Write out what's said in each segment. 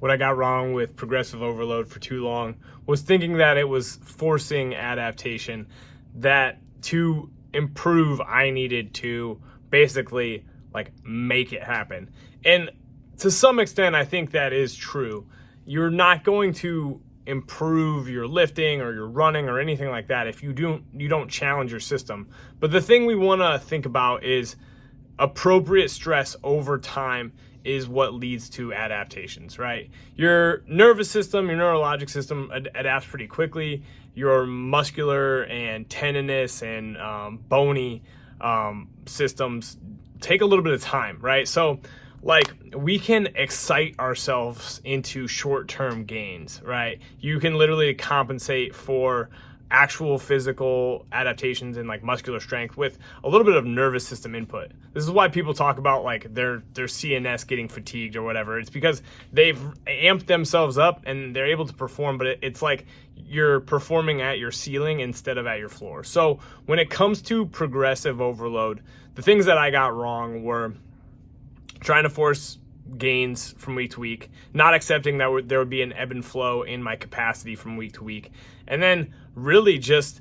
what I got wrong with progressive overload for too long was thinking that it was forcing adaptation, that to improve, I needed to basically like make it happen. And to some extent, I think that is true. You're not going to improve your lifting or your running or anything like that if you don't challenge your system. But the thing we want to think about is appropriate stress over time is what leads to adaptations, right? Your nervous system, your neurologic system adapts pretty quickly. Your muscular and tendinous and bony systems take a little bit of time, right? So like we can excite ourselves into short-term gains, right? You can literally compensate for actual physical adaptations and like muscular strength with a little bit of nervous system input. This is why people talk about like their CNS getting fatigued or whatever. It's because they've amped themselves up and they're able to perform, but it's like you're performing at your ceiling instead of at your floor. So when it comes to progressive overload, the things that I got wrong were trying to force gains from week to week, not accepting that there would be an ebb and flow in my capacity from week to week, and then really just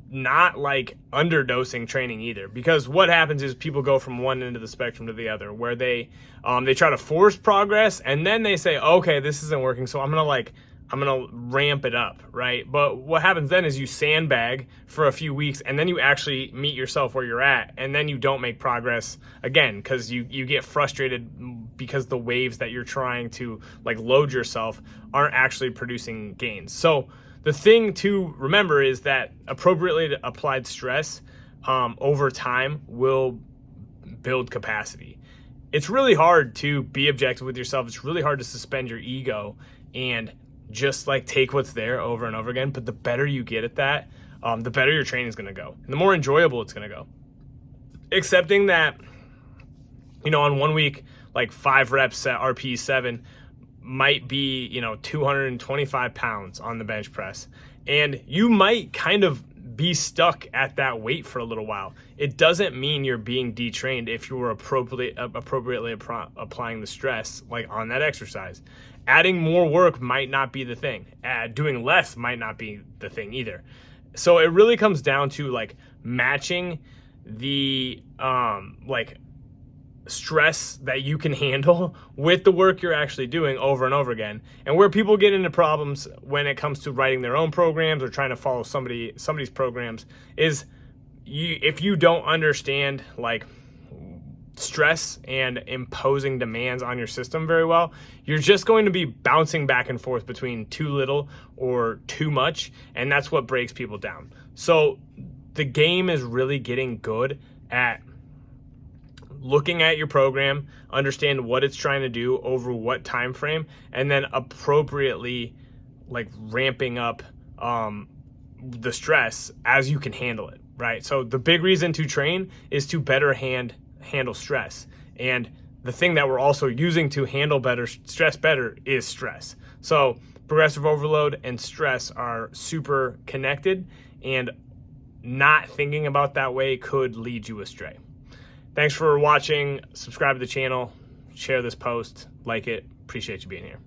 not like underdosing training either. Because what happens is people go from one end of the spectrum to the other, where they try to force progress and then they say, okay, this isn't working, so I'm gonna ramp it up, right? But what happens then is you sandbag for a few weeks and then you actually meet yourself where you're at, and then you don't make progress again because you get frustrated because the waves that you're trying to like load yourself aren't actually producing gains. So the thing to remember is that appropriately applied stress over time will build capacity. It's really hard to be objective with yourself. It's really hard to suspend your ego and just like take what's there over and over again. But the better you get at that, the better your training is going to go and the more enjoyable it's going to go. Accepting that, on 1 week, like 5 reps at RPE 7 might be, 225 pounds on the bench press. And you might kind of be stuck at that weight for a little while. It doesn't mean you're being detrained if you were appropriately applying the stress like on that exercise. Adding more work might not be the thing. Doing less might not be the thing either. So it really comes down to like matching the stress that you can handle with the work you're actually doing over and over again. And where people get into problems when it comes to writing their own programs or trying to follow somebody's programs is if you don't understand like stress and imposing demands on your system very well, you're just going to be bouncing back and forth between too little or too much, and that's what breaks people down. So the game is really getting good at looking at your program, understand what it's trying to do over what time frame, and then appropriately like ramping up the stress as you can handle it, right? So the big reason to train is to better handle stress. And the thing that we're also using to handle stress better is stress. So progressive overload and stress are super connected, and not thinking about that way could lead you astray. Thanks for watching. Subscribe to the channel, share this post, like it. Appreciate you being here.